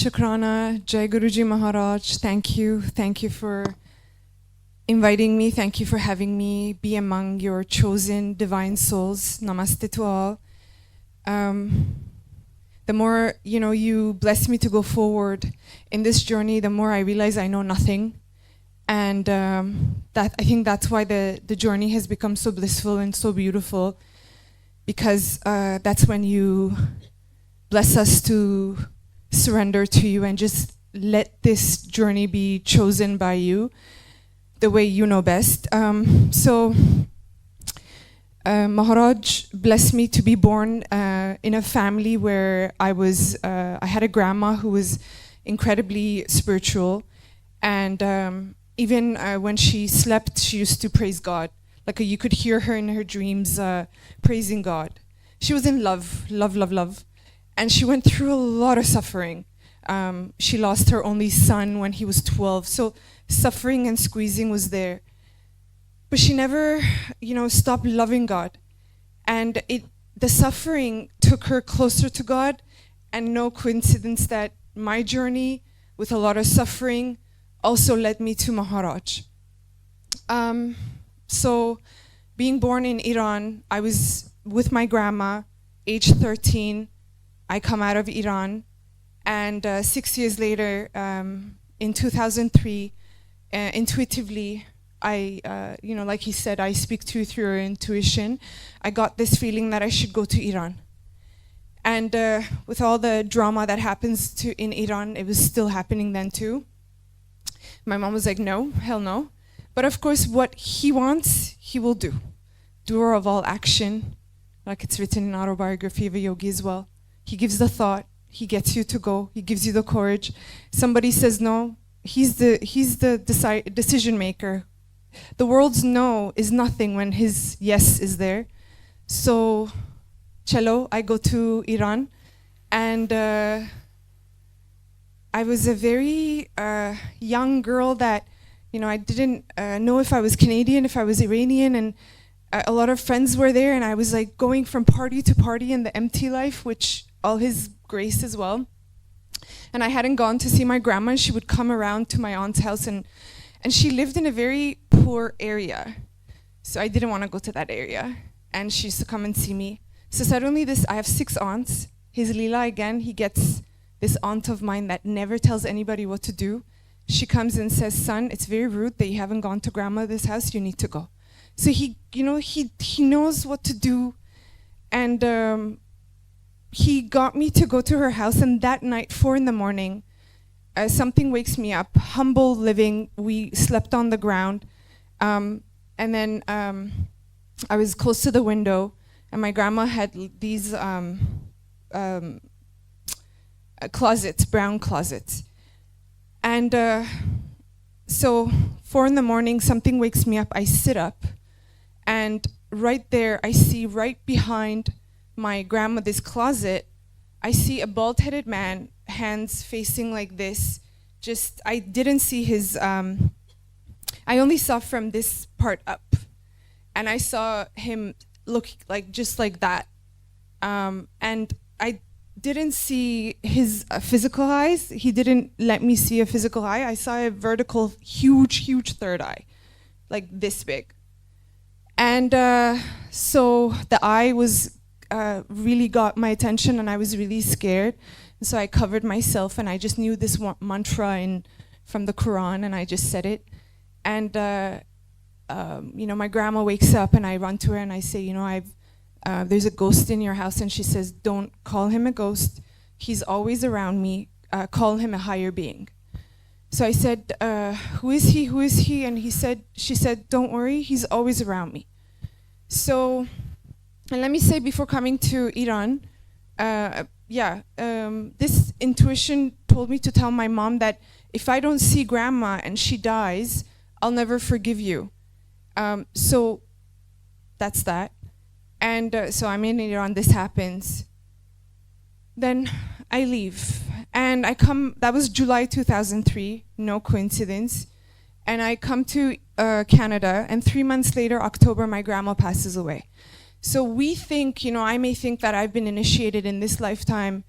Shukrana, Jai Guruji Maharaj, thank you. Thank you for inviting me. Thank you for having me be among your chosen divine souls. Namaste to all. The more, you bless me to go forward in this journey, the more I realize I know nothing. And that I think that's why the journey has become so blissful and so beautiful, because that's when you bless us to surrender to you and just let this journey be chosen by you the way you know best. Maharaj blessed me to be born in a family where I had a grandma who was incredibly spiritual, and even when she slept, she used to praise God. Like you could hear her in her dreams praising God. She was in love, love, love, love. And she went through a lot of suffering. She lost her only son when he was 12. So suffering and squeezing was there. But she never, stopped loving God. And the suffering took her closer to God. And no coincidence that my journey with a lot of suffering also led me to Maharaj. So being born in Iran, I was with my grandma, age 13. I come out of Iran, and 6 years later, in 2003, intuitively, like he said, I speak to you through your intuition. I got this feeling that I should go to Iran. And with all the drama that happens in Iran, it was still happening then too. My mom was like, no, hell no. But of course, what he wants, he will do. Doer of all action, like it's written in Autobiography of a Yogi as well. He gives the thought, he gets you to go, he gives you the courage. Somebody says no, he's the decision maker. The world's no is nothing when his yes is there. So, chalo, I go to Iran, and I was a very young girl that, I didn't know if I was Canadian, if I was Iranian, and a lot of friends were there, and I was like going from party to party in the empty life, which all his grace as well. And I hadn't gone to see my grandma, and she would come around to my aunt's house, and she lived in a very poor area. So I didn't want to go to that area. And she used to come and see me. So suddenly I have 6 aunts. His Leela again, he gets this aunt of mine that never tells anybody what to do. She comes and says, son, it's very rude that you haven't gone to grandmother's house, you need to go. So he knows what to do. And he got me to go to her house, and that night, 4 a.m, something wakes me up. Humble living, we slept on the ground. And then I was close to the window, and my grandma had these closets, brown closets. And so 4 a.m, something wakes me up, I sit up, and right there, I see right behind my grandmother's closet, I see a bald-headed man, hands facing like this. I didn't see his, I only saw from this part up. And I saw him look just like that. And I didn't see his physical eyes. He didn't let me see a physical eye. I saw a vertical, huge, huge third eye, like this big. And so the eye was really got my attention, and I was really scared. And so I covered myself, and I just knew this mantra from the Quran, and I just said it. And my grandma wakes up, and I run to her and I say, there's a ghost in your house. And she says, don't call him a ghost. He's always around me. Call him a higher being. So I said, who is he? Who is he? And she said, don't worry, he's always around me. So, and let me say, before coming to Iran, this intuition told me to tell my mom that if I don't see grandma and she dies, I'll never forgive you. So that's that. And so I'm in Iran, this happens. Then I leave. And I come, that was July 2003, no coincidence. And I come to Canada, and 3 months later, October, my grandma passes away. So we think, I may think that I've been initiated in this lifetime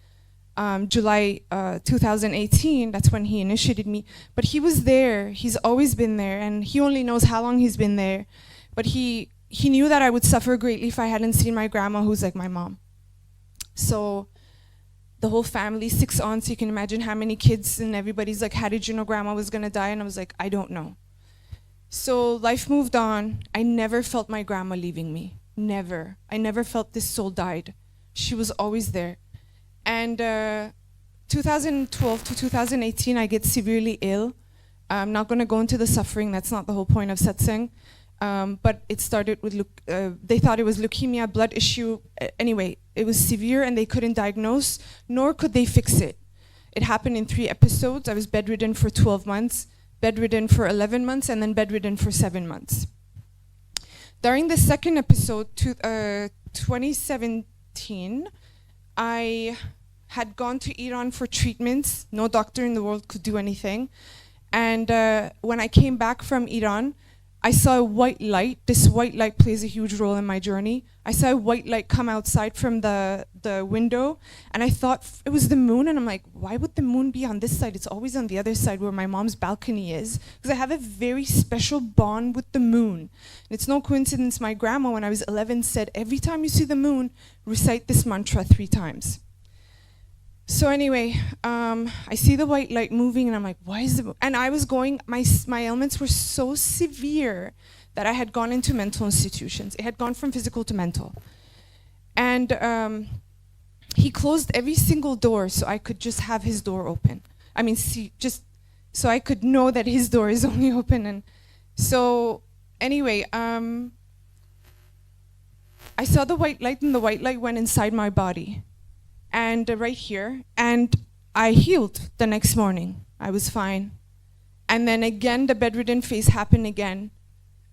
July 2018, that's when he initiated me. But he was there, he's always been there, and he only knows how long he's been there. But he knew that I would suffer greatly if I hadn't seen my grandma, who's like my mom. So the whole family, 6 aunts, you can imagine how many kids, and everybody's like, how did you know grandma was gonna die? And I was like, I don't know. So life moved on. I never felt my grandma leaving me. Never. I never felt this soul died. She was always there. And 2012 to 2018, I get severely ill. I'm not gonna go into the suffering, that's not the whole point of Satsang. But it started with, they thought it was leukemia, blood issue. Anyway, it was severe and they couldn't diagnose, nor could they fix it. It happened in 3 episodes. I was bedridden for 12 months, bedridden for 11 months, and then bedridden for 7 months. During the second episode, 2017, I had gone to Iran for treatments. No doctor in the world could do anything. And when I came back from Iran, I saw a white light. This white light plays a huge role in my journey. I saw a white light come outside from the window, and I thought it was the moon, and I'm like, why would the moon be on this side? It's always on the other side where my mom's balcony is, because I have a very special bond with the moon. And it's no coincidence my grandma, when I was 11, said, every time you see the moon, recite this mantra 3 times. So anyway, I see the white light moving, and I'm like, why is it? And I was going, my ailments were so severe that I had gone into mental institutions. It had gone from physical to mental. And he closed every single door so I could just have his door open. I mean, see, just so I could know that his door is only open. And so anyway, I saw the white light, and the white light went inside my body. And right here, and I healed the next morning. I was fine. And then again, the bedridden phase happened again.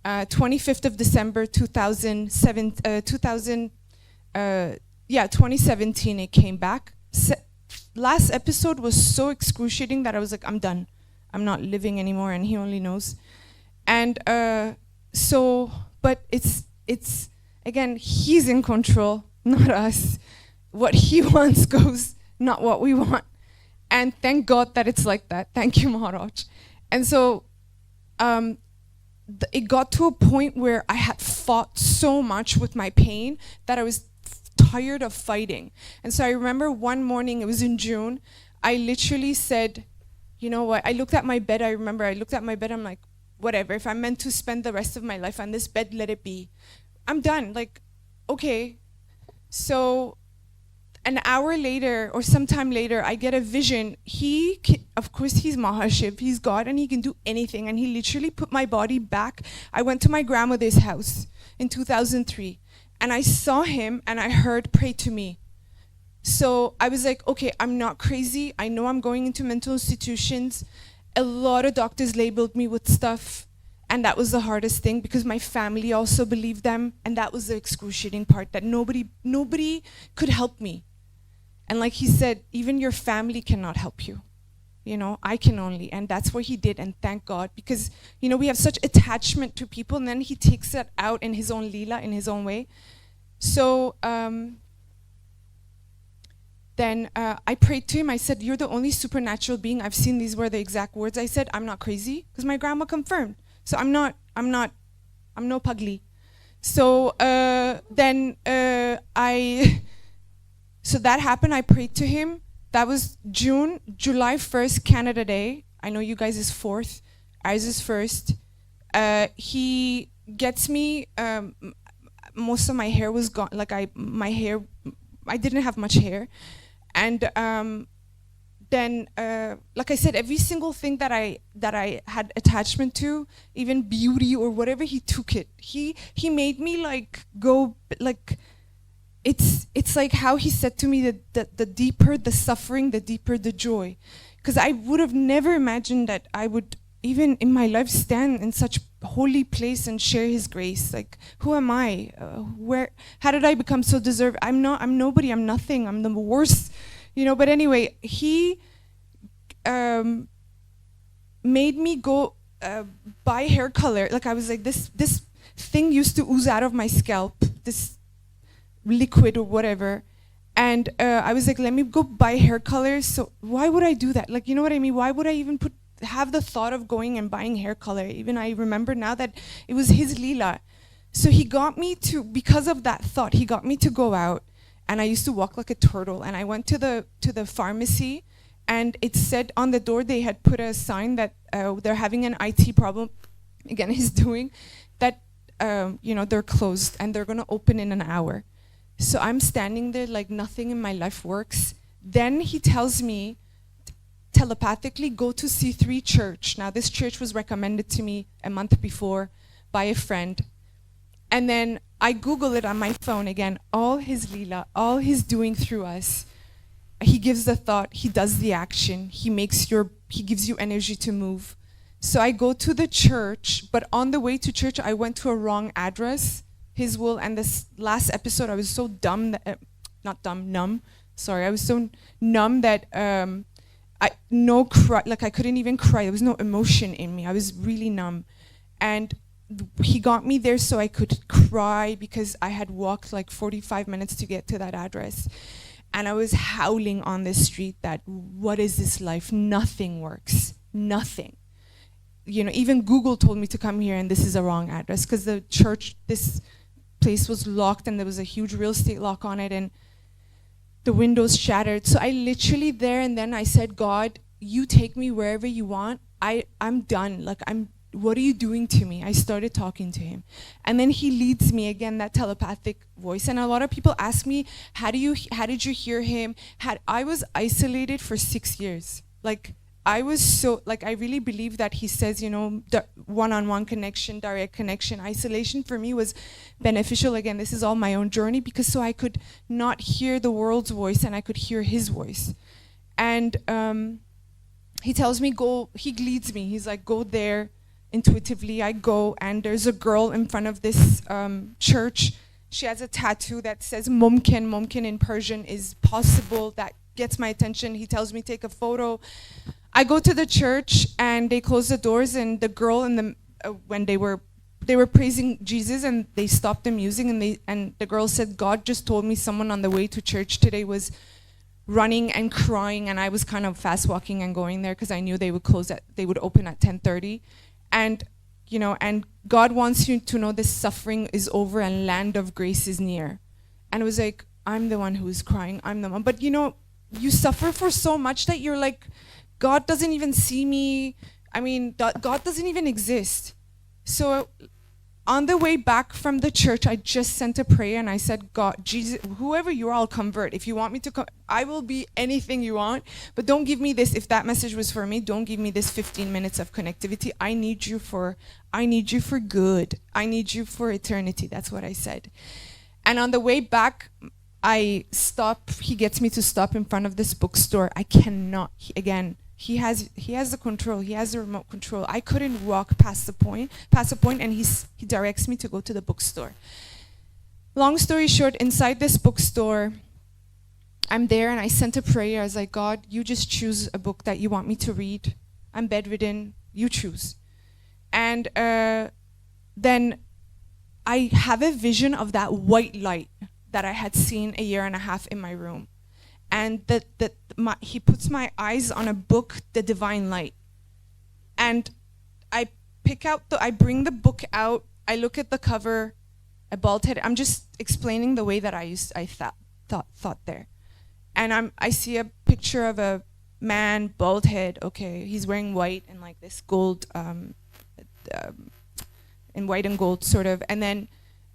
25th of December 2017, it came back. Last episode was so excruciating that I was like, I'm done. I'm not living anymore, and he only knows. And but it's again, he's in control, not us. What he wants goes, not what we want. And thank God that it's like that. Thank you, Maharaj. And so it got to a point where I had fought so much with my pain that I was tired of fighting. And so I remember one morning, it was in June, I literally said, you know what, I looked at my bed, I'm like, whatever, if I'm meant to spend the rest of my life on this bed, let it be. I'm done, like, okay. So an hour later or sometime later, I get a vision. Of course, he's Mahashiv, he's God, and he can do anything. And he literally put my body back. I went to my grandmother's house in 2003, and I saw him, and I heard, pray to me. So I was like, okay, I'm not crazy. I know I'm going into mental institutions. A lot of doctors labeled me with stuff. And that was the hardest thing, because my family also believed them. And that was the excruciating part, that nobody could help me. And like he said, even your family cannot help you. You know, I can only. And that's what he did, and thank God. Because, you know, we have such attachment to people, and then he takes that out in his own leela, in his own way. So then I prayed to him. I said, you're the only supernatural being. I've seen, these were the exact words. I said, I'm not crazy, because my grandma confirmed. So I'm no pugly. So so that happened. I prayed to him. That was June. July 1st, Canada Day. I know you guys is 4th. Ours is 1st. He gets me. Most of my hair was gone. Like I didn't have much hair, and then, like I said, every single thing that I had attachment to, even beauty or whatever, he took it. He made me like go like. It's like how he said to me that the deeper the suffering, the deeper the joy. Because I would have never imagined that I would, even in my life, stand in such holy place and share his grace. Like, who am I? How did I become so deserved? I'm nobody, I'm nothing, I'm the worst. You know, but anyway, he made me go buy hair color. Like, I was like, this thing used to ooze out of my scalp, this liquid or whatever, And I was like, let me go buy hair colors. So why would I do that? Like, you know what I mean? Why would I even have the thought of going and buying hair color? Even I remember now that it was his Leela. So he got me to, because of that thought, he got me to go out, and I used to walk like a turtle. And I went to the pharmacy, and it said on the door, they had put a sign that they're having an IT problem. Again, he's doing that, they're closed and they're gonna open in an hour. So I'm standing there like nothing in my life works. Then he tells me telepathically, go to C3 Church. Now this church was recommended to me a month before by a friend. And then I Google it on my phone again, all his Leela, all he's doing through us. He gives the thought, he does the action, he gives you energy to move. So I go to the church, but on the way to church, I went to a wrong address. His will, and this last episode, I was so dumb that, numb. Sorry, I was so numb that I couldn't even cry. There was no emotion in me. I was really numb, and he got me there so I could cry because I had walked like 45 minutes to get to that address, and I was howling on the street that what is this life? Nothing works. Nothing. Even Google told me to come here, and this is a wrong address because the church, this place was locked, and there was a huge real estate lock on it, and the windows shattered. So I literally there and then I said, God, you take me wherever you want. I'm done. What are you doing to me? I started talking to him, and then he leads me again, that telepathic voice. And a lot of people ask me, how did you hear him? I was isolated for 6 years. I was so, I really believe that he says, one-on-one connection, direct connection. Isolation for me was beneficial. Again, this is all my own journey, because so I could not hear the world's voice and I could hear his voice. And he tells me, he leads me. He's like, go there intuitively. I go, and there's a girl in front of this church. She has a tattoo that says mumkin. Mumkin in Persian is possible. That gets my attention. He tells me, take a photo. I go to the church, and they close the doors, and the girl when they were praising Jesus, and they stopped the music, and the girl said, God just told me someone on the way to church today was running and crying, and I was kind of fast walking and going there because I knew they would open at 10:30, and and God wants you to know this suffering is over and land of grace is near. And it was like, I'm the one who is crying, I'm the one. But you suffer for so much that you're like, God doesn't even see me. I mean, God doesn't even exist. So on the way back from the church, I just sent a prayer, and I said, God, Jesus, whoever you are, I'll convert. If you want me to come, I will be anything you want, but don't give me this. If that message was for me, don't give me this 15 minutes of connectivity. I need you for good. I need you for eternity. That's what I said. And on the way back, he gets me to stop in front of this bookstore. I cannot, he has the control. He has the remote control. I couldn't walk past the point, and he directs me to go to the bookstore. Long story short, inside this bookstore, I'm there, and I sent a prayer. I was like, God, you just choose a book that you want me to read. I'm bedridden. You choose. And then I have a vision of that white light that I had seen a year and a half in my room. And he puts my eyes on a book, The Divine Light. And I bring the book out, I look at the cover, a bald head. I'm just explaining the way that I thought there. And I see a picture of a man, bald head, okay, he's wearing white and like this gold, in white and gold sort of. And then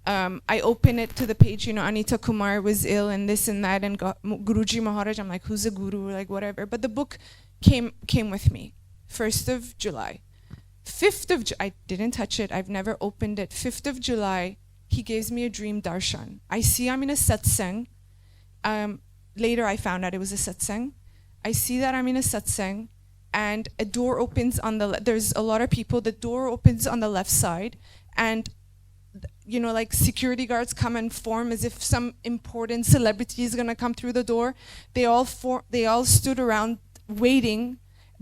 I open it to the page, Anita Kumar was ill and this and that, and Guruji Maharaj, I'm like, who's a guru, like whatever. But the book came with me, 1st of July. 5th of July, I didn't touch it, I've never opened it. 5th of July, he gives me a dream darshan. I see I'm in a satsang. Later I found out it was a satsang. I see that I'm in a satsang, and a door opens there's a lot of people, the door opens on the left side, and like security guards come and form as if some important celebrity is gonna come through the door. They all stood around waiting,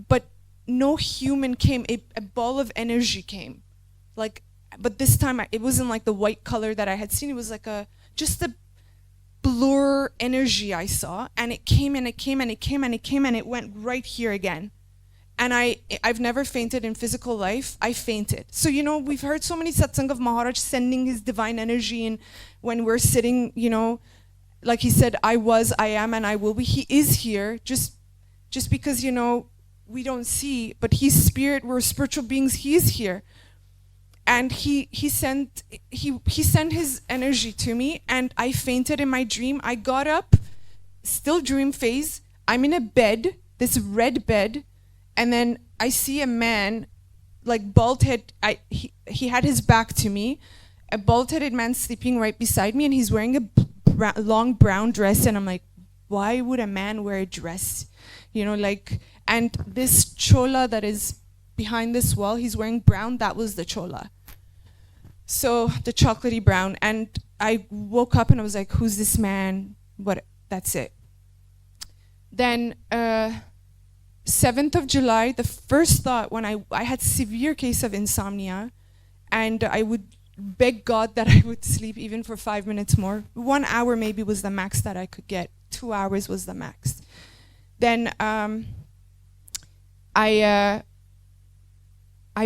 but no human came. A ball of energy came, but this time it wasn't like the white color that I had seen. It was like just a blur energy I saw, and it came and it came and it came and it came and it went right here again. And I've never fainted in physical life. I fainted. So, you know, we've heard so many satsang of Maharaj sending his divine energy, and when we're sitting, you know, like he said, I was, I am, and I will be. He is here, just because, you know, we don't see, but he's spirit, we're spiritual beings, he is here. And he sent his energy to me, and I fainted in my dream. I got up, still dream phase. I'm in a bed, this red bed, and then I see a man, like bald head. He had his back to me, a bald-headed man sleeping right beside me, and he's wearing a long brown dress. And I'm like, why would a man wear a dress? You know, like, and this chola that is behind this wall, he's wearing brown. That was the chola. So the chocolatey brown. And I woke up and I was like, who's this man? What? That's it. Then 7th of July, the first thought when I had severe case of insomnia, and I would beg God that I would sleep even for 5 minutes more. 1 hour maybe was the max that I could get. 2 hours was the max. Then I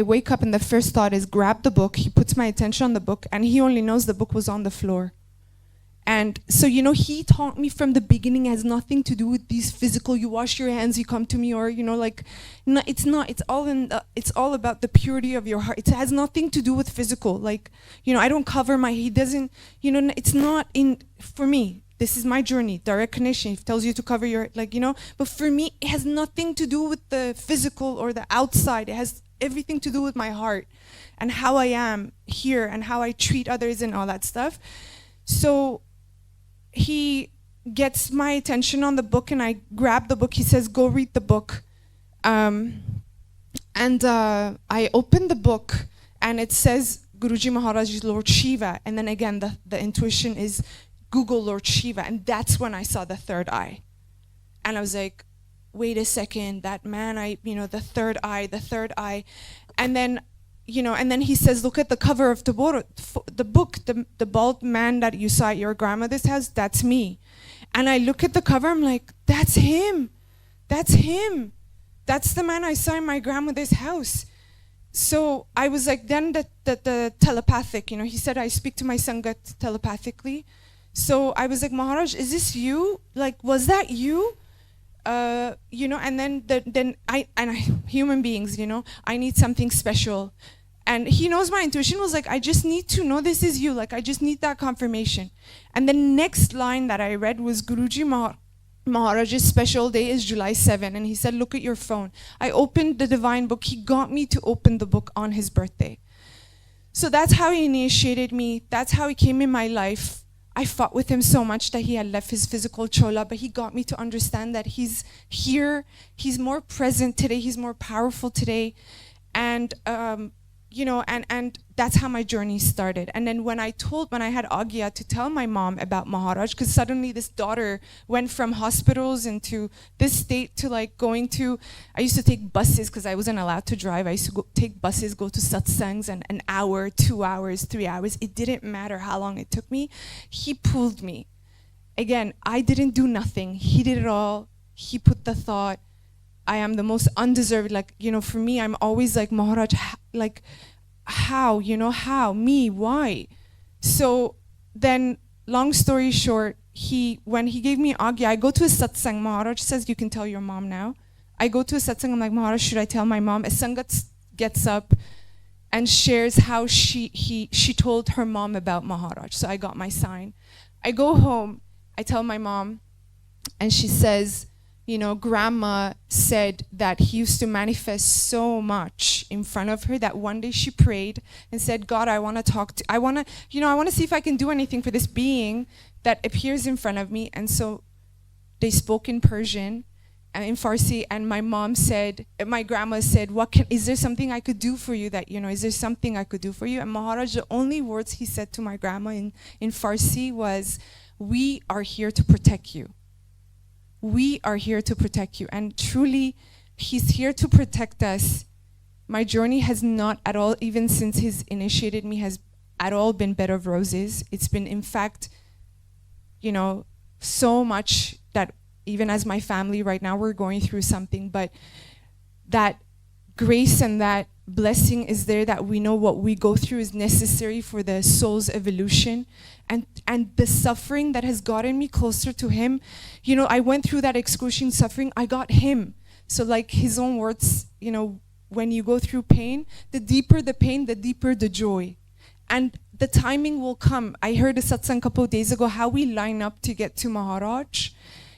wake up and the first thought is grab the book. He puts my attention on the book, and he only knows the book was on the floor. And so, you know, he taught me from the beginning, it has nothing to do with these physical, you wash your hands, you come to me, or, you know, like, no, it's not, it's all about the purity of your heart. It has nothing to do with physical. Like, you know, I don't cover he doesn't, you know, it's not for me, this is my journey, direct connection. He tells you to cover your, like, you know, but for me, it has nothing to do with the physical or the outside. It has everything to do with my heart and how I am here and how I treat others and all that stuff. So he gets my attention on the book, and I grab the book. He says, go read the book. I open the book, and it says Guruji Maharaj is Lord Shiva. And then again, the intuition is Google Lord Shiva. And that's when I saw the third eye. And I was like, wait a second, that man, the third eye. And then, you know, and then he says, look at the cover of the book, the bald man that you saw at your grandmother's house, that's me. And I look at the cover, I'm like, that's him. That's him. That's the man I saw in my grandmother's house. So I was like, then the telepathic, you know, he said, I speak to my Sangat telepathically. So I was like, Maharaj, is this you? Like, was that you? You know, and then human beings, you know, I need something special. And he knows my intuition was like, I just need to know this is you. Like, I just need that confirmation. And the next line that I read was Guruji Maharaj's special day is July 7. And he said, look at your phone. I opened the divine book. He got me to open the book on his birthday. So that's how he initiated me. That's how he came in my life. I fought with him so much that he had left his physical chola, but he got me to understand that he's here. He's more present today. He's more powerful today. And, you know, and that's how my journey started. And then when I had Agya to tell my mom about Maharaj, because suddenly this daughter went from hospitals into this state to like I used to take buses because I wasn't allowed to drive. I used to take buses, go to satsangs, and an hour, 2 hours, 3 hours. It didn't matter how long it took me. He pulled me. Again, I didn't do nothing. He did it all. He put the thought. I am the most undeserved, like, you know, for me, I'm always like, Maharaj, like, how, you know, how, me, why? So then, long story short, when he gave me Agya, I go to a satsang. Maharaj says, you can tell your mom now. I go to a satsang, I'm like, Maharaj, should I tell my mom? A sangat gets up and shares how she told her mom about Maharaj. So I got my sign. I go home, I tell my mom, and she says, you know, grandma said that he used to manifest so much in front of her that one day she prayed and said, God, I want to see if I can do anything for this being that appears in front of me. And so they spoke in Persian and in Farsi, and my grandma said, is there something I could do for you is there something I could do for you? And Maharaj, the only words he said to my grandma in Farsi was, we are here to protect you. We are here to protect you. And truly, he's here to protect us. My journey has not at all, even since he's initiated me, has at all been bed of roses. It's been, in fact, you know, so much that even as my family right now, we're going through something, but that grace and that blessing is there, that we know what we go through is necessary for the soul's evolution, and the suffering that has gotten me closer to him. You know, I went through that excruciating suffering, I got him. So like his own words, you know, when you go through pain, the deeper the pain, the deeper the joy. And the timing will come. I heard a satsang a couple of days ago, how we line up to get to Maharaj,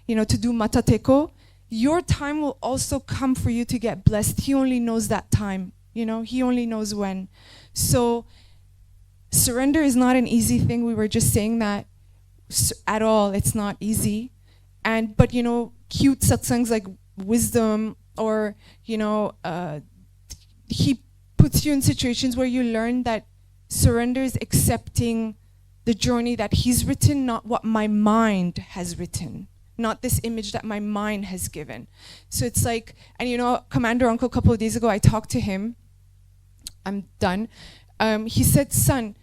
you know, to do Matateko. Your time will also come for you to get blessed. He only knows that time, you know, he only knows when. So surrender is not an easy thing. We were just saying that at all. It's not easy. But you know, cute satsangs like wisdom, or, you know, he puts you in situations where you learn that surrender is accepting the journey that he's written, not what my mind has written, not this image that my mind has given. So it's like, and you know, Commander Uncle, a couple of days ago, I talked to him. I'm done. He said, son,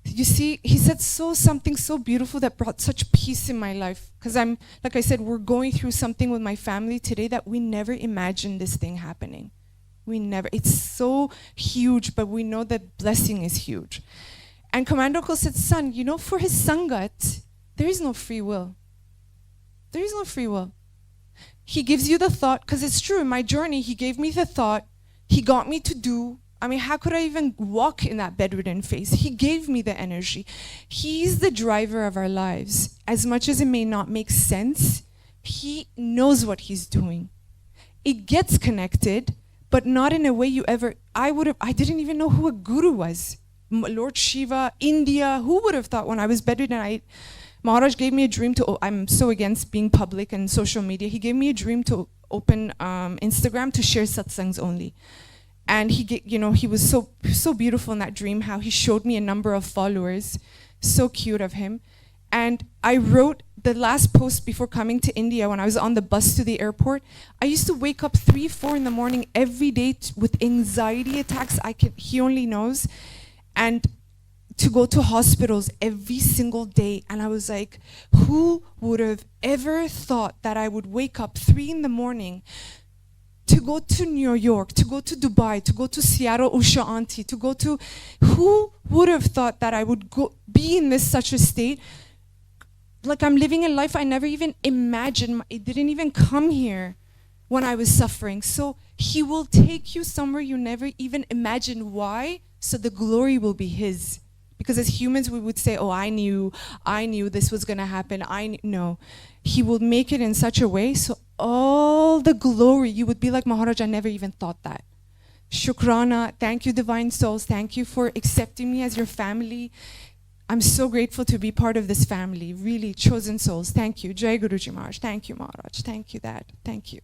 you see, he said something so beautiful that brought such peace in my life. Because I'm, like I said, we're going through something with my family today that we never imagined this thing happening. We never, it's so huge, but we know that blessing is huge. And Commander Uncle said, son, you know, for his Sangat, there is no free will. There is no free will. He gives you the thought, because it's true, in my journey, he gave me the thought, he got me to do. I mean, how could I even walk in that bedridden phase? He gave me the energy. He's the driver of our lives. As much as it may not make sense, he knows what he's doing. It gets connected, but not in a way you ever, I didn't even know who a guru was. Lord Shiva, India, who would have thought when I was bedridden? Maharaj gave me a dream to, I'm so against being public and social media. He gave me a dream to open Instagram to share satsangs only. And you know, he was so beautiful in that dream, how he showed me a number of followers. So cute of him. And I wrote the last post before coming to India, when I was on the bus to the airport. I used to wake up 3, 4 in the morning every day with anxiety attacks. He only knows. And to go to hospitals every single day. And I was like, who would have ever thought that I would wake up 3 in the morning to go to New York, to go to Dubai, to go to Seattle, Usha Aunty, to go to, who would have thought that I would be in such a state? Like, I'm living a life I never even imagined. It didn't even come here when I was suffering. So he will take you somewhere you never even imagined. Why? So the glory will be his. Because as humans, we would say, oh, I knew this was gonna happen. No, he will make it in such a way, so all the glory, you would be like, Maharaj, I never even thought that. Shukrana, thank you, divine souls. Thank you for accepting me as your family. I'm so grateful to be part of this family, really chosen souls. Thank you. Jai Guruji Maharaj. Thank you, Maharaj. Thank you, Dad. Thank you.